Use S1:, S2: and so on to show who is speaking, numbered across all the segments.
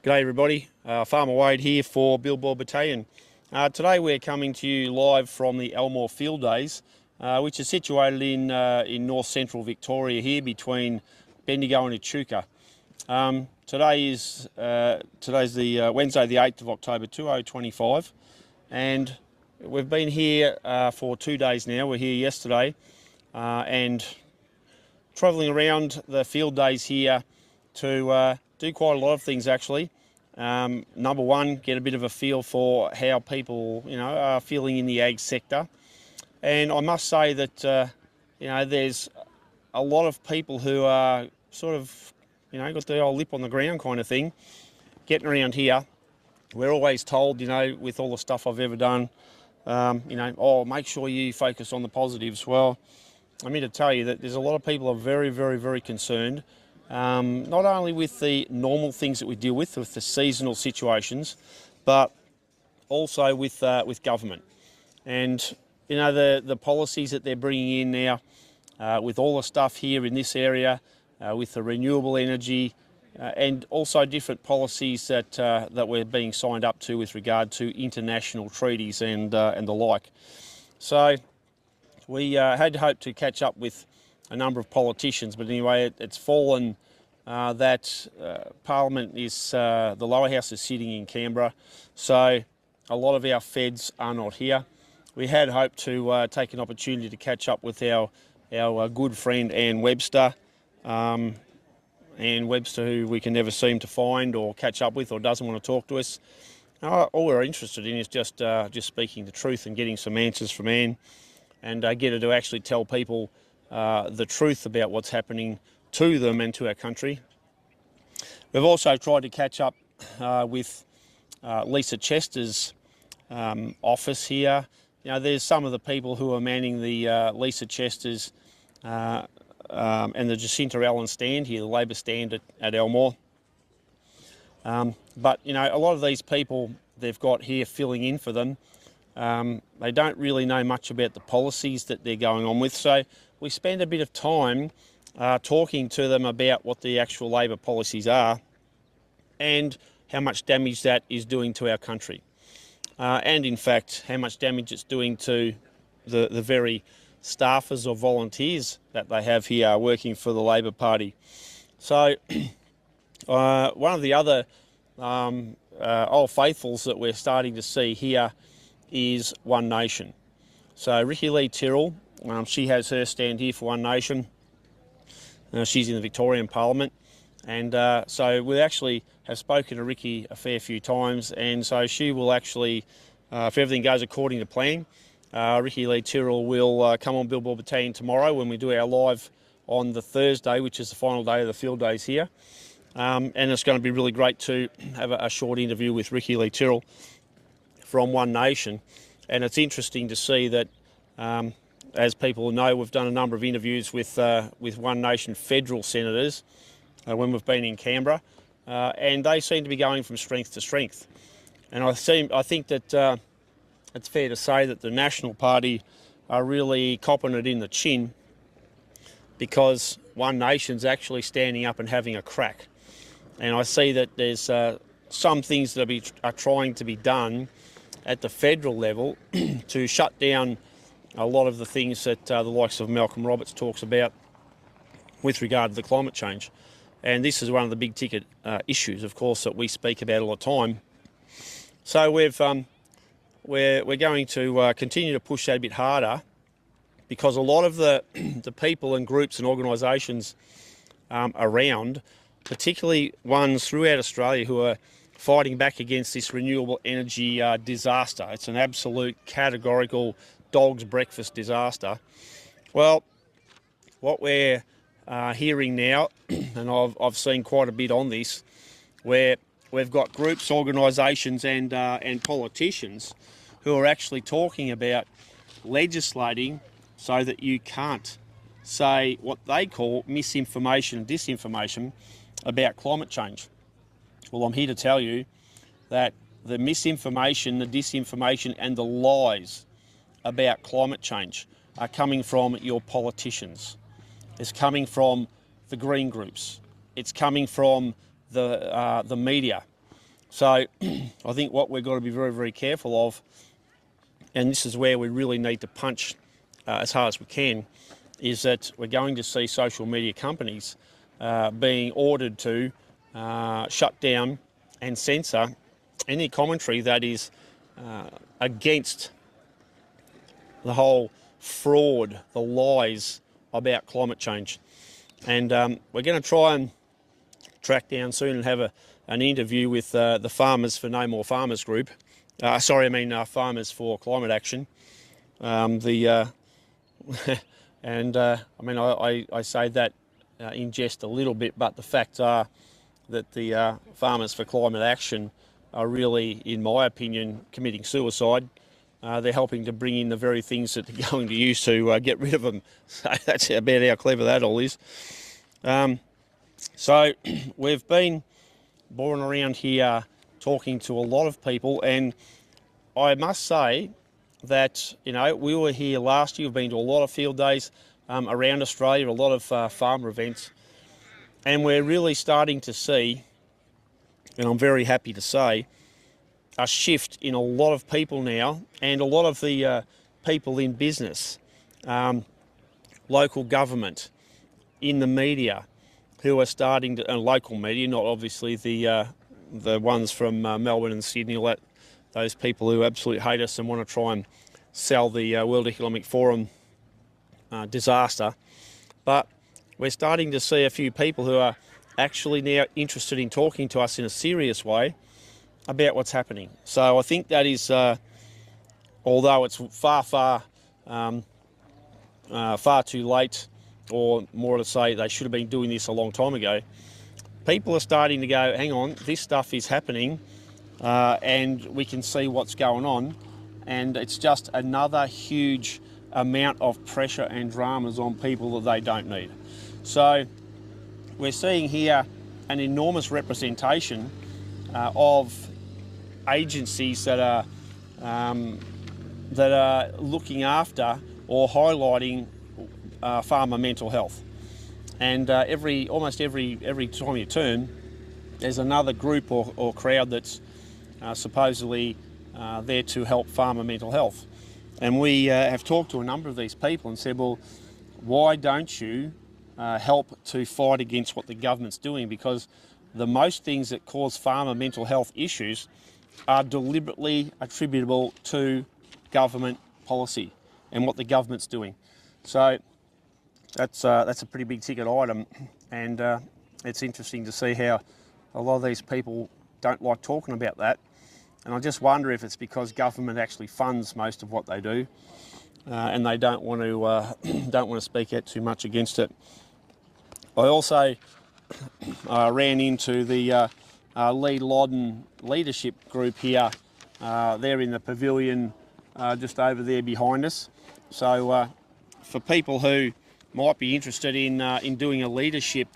S1: G'day everybody, Farmer Wade here for Billboard Battalion. Today we're coming to you live from the Elmore Field Days, which is situated in north central Victoria here between Bendigo and Echuca. Today's the Wednesday the 8th of October 2025, and we've been here for 2 days now. We're here yesterday and travelling around the field days here to do quite a lot of things actually. Number one, get a bit of a feel for how people, are feeling in the ag sector. And I must say that, there's a lot of people who are sort of, got the old lip on the ground kind of thing, getting around here. We're always told, with all the stuff I've ever done, make sure you focus on the positives. Well, I'm here to tell you that there's a lot of people who are very, very, very concerned. Not only with the normal things that we deal with the seasonal situations, but also with government. And, the policies that they're bringing in now, with all the stuff here in this area, with the renewable energy, and also different policies that we're being signed up to with regard to international treaties and the like. So we had hoped to catch up with a number of politicians, but anyway, it's fallen that Parliament is, the lower house is sitting in Canberra, so a lot of our feds are not here. We had hoped to take an opportunity to catch up with our good friend Anne Webster, Anne Webster, who we can never seem to find or catch up with or doesn't want to talk to us. All we're interested in is just speaking the truth and getting some answers from Anne, and get her to actually tell people the truth about what's happening to them and to our country. We've also tried to catch up with Lisa Chester's office here. There's some of the people who are manning the Lisa Chester's and the Jacinta Allen stand here, the Labor stand at Elmore. But, a lot of these people they've got here filling in for them, they don't really know much about the policies that they're going on with. So we spend a bit of time talking to them about what the actual Labor policies are and how much damage that is doing to our country. And in fact, how much damage it's doing to the very staffers or volunteers that they have here working for the Labor Party. So one of the other old faithfuls that we're starting to see here is One Nation. So Ricky Lee Tyrrell, she has her stand here for One Nation. She's in the Victorian Parliament, and so we actually have spoken to Ricky a fair few times, and so she will actually, if everything goes according to plan, Ricky Lee Tyrrell will come on Billboard Battalion tomorrow when we do our live on the Thursday, which is the final day of the field days here. And it's going to be really great to have a short interview with Ricky Lee Tyrrell from One Nation. And it's interesting to see that, as people know, we've done a number of interviews with One Nation federal senators when we've been in Canberra, and they seem to be going from strength to strength. And I think that it's fair to say that the National Party are really copping it in the chin, because One Nation's actually standing up and having a crack. And I see that there's some things that are trying to be done at the federal level to shut down a lot of the things that the likes of Malcolm Roberts talks about with regard to the climate change. And this is one of the big ticket issues, of course, that we speak about all the time. So we're going to continue to push that a bit harder, because a lot of the people and groups and organisations around, particularly ones throughout Australia who are fighting back against this renewable energy disaster. It's an absolute categorical dog's breakfast disaster. Well, what we're hearing now, and I've seen quite a bit on this, where we've got groups, organisations and politicians who are actually talking about legislating so that you can't say what they call misinformation and disinformation about climate change. Well, I'm here to tell you that the misinformation, the disinformation and the lies about climate change are coming from your politicians. It's coming from the green groups. It's coming from the media. So I think what we've got to be very, very careful of, and this is where we really need to punch as hard as we can, is that we're going to see social media companies being ordered to shut down and censor any commentary that is against the whole fraud, the lies about climate change. And we're going to try and track down soon and have an interview with the Farmers for No More Farmers group. Farmers for Climate Action. And I say that in jest a little bit, but the facts are that the Farmers for Climate Action are really, in my opinion, committing suicide. They're helping to bring in the very things that they're going to use to get rid of them. So that's about how clever that all is. So we've been boring around here talking to a lot of people, and I must say that, you know, we were here last year. We've been to a lot of field days around Australia, a lot of farmer events, and we're really starting to see, and I'm very happy to say, a shift in a lot of people now, and a lot of the people in business, local government, in the media, who are starting to, local media, not obviously the ones from Melbourne and Sydney, those people who absolutely hate us and want to try and sell the World Economic Forum disaster. But we're starting to see a few people who are actually now interested in talking to us in a serious way about what's happening. So I think that is, although it's far too late, or more to say they should have been doing this a long time ago, people are starting to go, hang on, this stuff is happening, and we can see what's going on, and it's just another huge amount of pressure and dramas on people that they don't need. So we're seeing here an enormous representation of agencies that are looking after or highlighting farmer mental health. And almost every time you turn, there's another group or crowd that's supposedly there to help farmer mental health. And we have talked to a number of these people and said, well, why don't you help to fight against what the government's doing? Because the most things that cause farmer mental health issues are deliberately attributable to government policy and what the government's doing. So that's a pretty big ticket item, and it's interesting to see how a lot of these people don't like talking about that. And I just wonder if it's because government actually funds most of what they do, and they don't want to speak out too much against it. I also ran into the Lee Loddon leadership group here. They're in the pavilion just over there behind us. So for people who might be interested in doing a leadership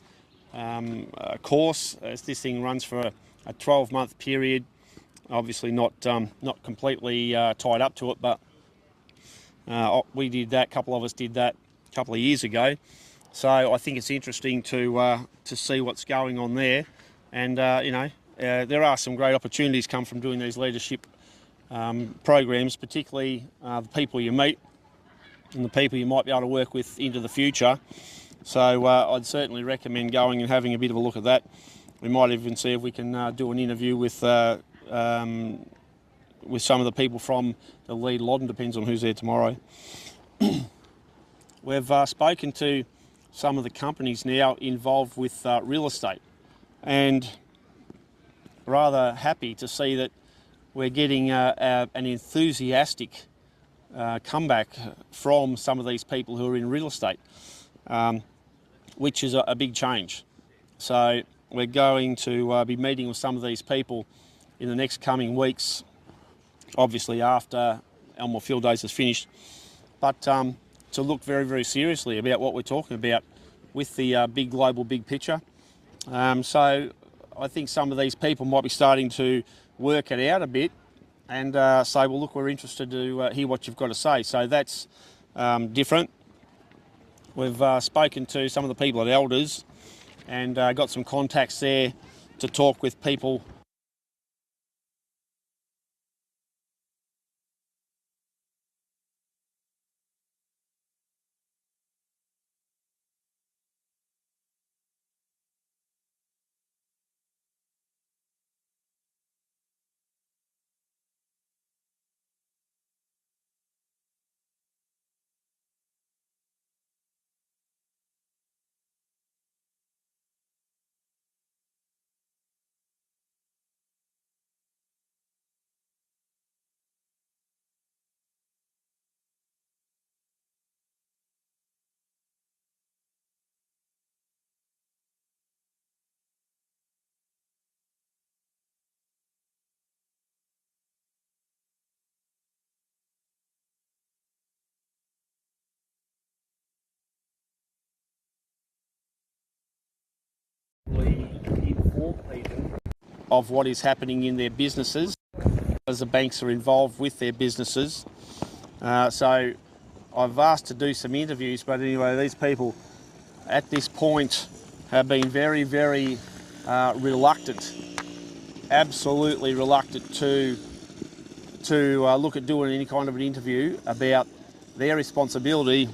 S1: course, as this thing runs for a 12-month period, obviously not completely tied up to it, but we did that. A couple of us did that a couple of years ago. So I think it's interesting to see what's going on there, and there are some great opportunities come from doing these leadership programs, particularly the people you meet and the people you might be able to work with into the future. So I'd certainly recommend going and having a bit of a look at that. We might even see if we can do an interview with some of the people from the Lee Loddon, depends on who's there tomorrow. We've spoken to some of the companies now involved with real estate, and rather happy to see that we're getting an enthusiastic comeback from some of these people who are in real estate, which is a big change. So we're going to be meeting with some of these people in the next coming weeks, obviously after Elmore Field Days is finished, but to look very, very seriously about what we're talking about with the big global big picture. So I think some of these people might be starting to work it out a bit and say, well, look, we're interested to hear what you've got to say. So that's different. We've spoken to some of the people at Elders and got some contacts there to talk with people inform people of what is happening in their businesses, as the banks are involved with their businesses. So I've asked to do some interviews, but anyway, these people at this point have been very, very reluctant, absolutely reluctant to look at doing any kind of an interview about their responsibility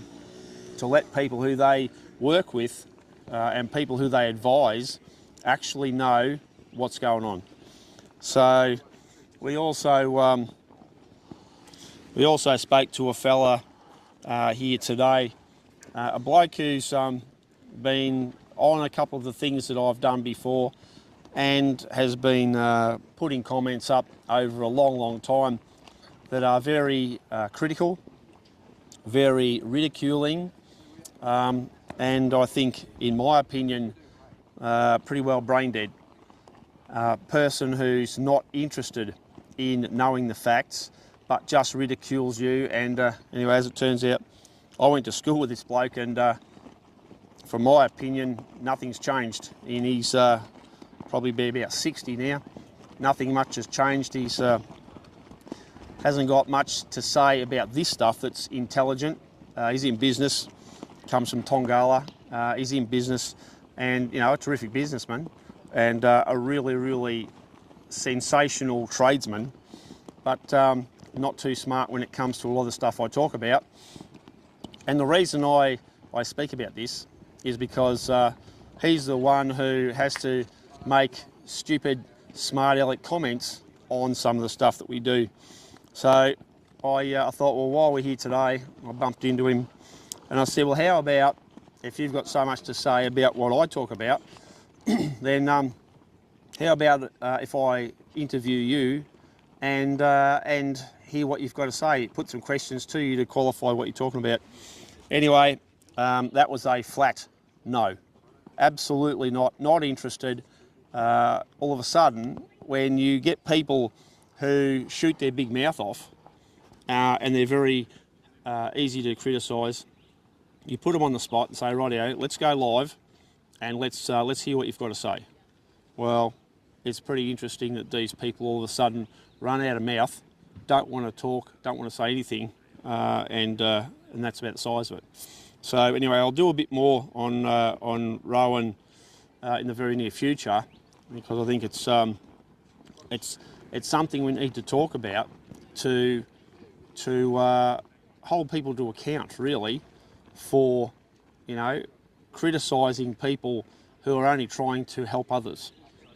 S1: to let people who they work with and people who they advise actually know what's going on. So we also spoke to a fella here today, a bloke who's been on a couple of the things that I've done before and has been putting comments up over a long, long time that are very critical, very ridiculing, and I think, in my opinion, pretty well brain dead. Person who's not interested in knowing the facts, but just ridicules you. And anyway, as it turns out, I went to school with this bloke, and from my opinion, nothing's changed. And he's probably be about 60 now. Nothing much has changed. He's hasn't got much to say about this stuff that's intelligent. He's in business, comes from Tongala. He's in business, and a terrific businessman, and a really, really sensational tradesman, but not too smart when it comes to a lot of the stuff I talk about. And the reason I speak about this is because he's the one who has to make stupid, smart aleck comments on some of the stuff that we do. So I thought, well, while we're here today, I bumped into him and I said, well, how about if you've got so much to say about what I talk about, then how about if I interview you and hear what you've got to say, put some questions to you to qualify what you're talking about. Anyway, that was a flat no. Absolutely not interested. All of a sudden, when you get people who shoot their big mouth off and they're very easy to criticise, you put them on the spot and say, rightio, let's go live and let's hear what you've got to say. Well, it's pretty interesting that these people all of a sudden run out of mouth, don't want to talk, don't want to say anything, and that's about the size of it. So anyway, I'll do a bit more on Rowan in the very near future, because I think it's something we need to talk about to hold people to account, really, for criticising people who are only trying to help others,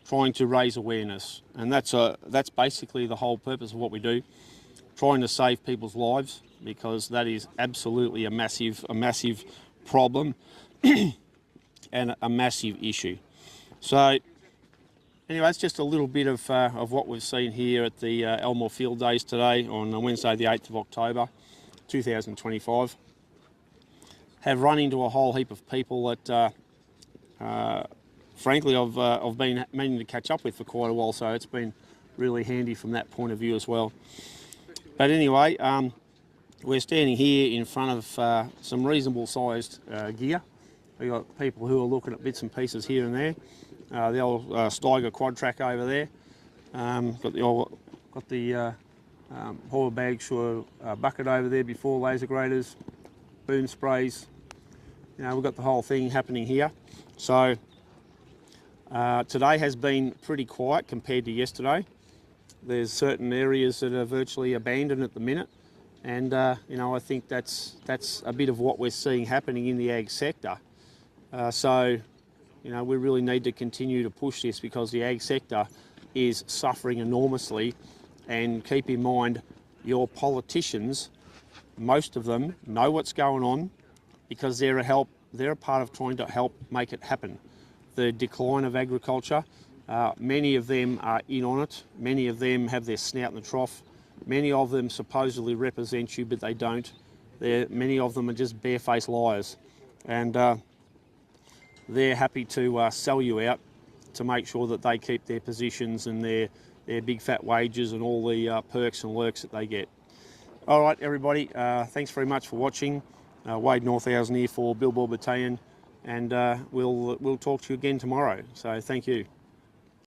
S1: trying to raise awareness, and that's basically the whole purpose of what we do, trying to save people's lives, because that is absolutely a massive problem and a massive issue. So anyway, it's just a little bit of what we've seen here at the Elmore Field Days today on Wednesday the 8th of October 2025. Have run into a whole heap of people that frankly I've been meaning to catch up with for quite a while, so it's been really handy from that point of view as well. But anyway, we're standing here in front of some reasonable sized gear. We've got people who are looking at bits and pieces here and there. The old Steiger quad track over there. Got the Hauer Bagshaw bucket over there before, laser graders, boom sprays. We've got the whole thing happening here. So today has been pretty quiet compared to yesterday. There's certain areas that are virtually abandoned at the minute, and I think that's a bit of what we're seeing happening in the ag sector. So we really need to continue to push this, because the ag sector is suffering enormously. And keep in mind, your politicians, most of them, know what's going on, because they're a part of trying to help make it happen. The decline of agriculture, many of them are in on it. Many of them have their snout in the trough. Many of them supposedly represent you, but they don't. Many of them are just barefaced liars. And they're happy to sell you out to make sure that they keep their positions and their big fat wages and all the perks and lurks that they get. All right, everybody, thanks very much for watching. Wade Northhausen here for Billboard Battalion, and we'll talk to you again tomorrow. So thank you.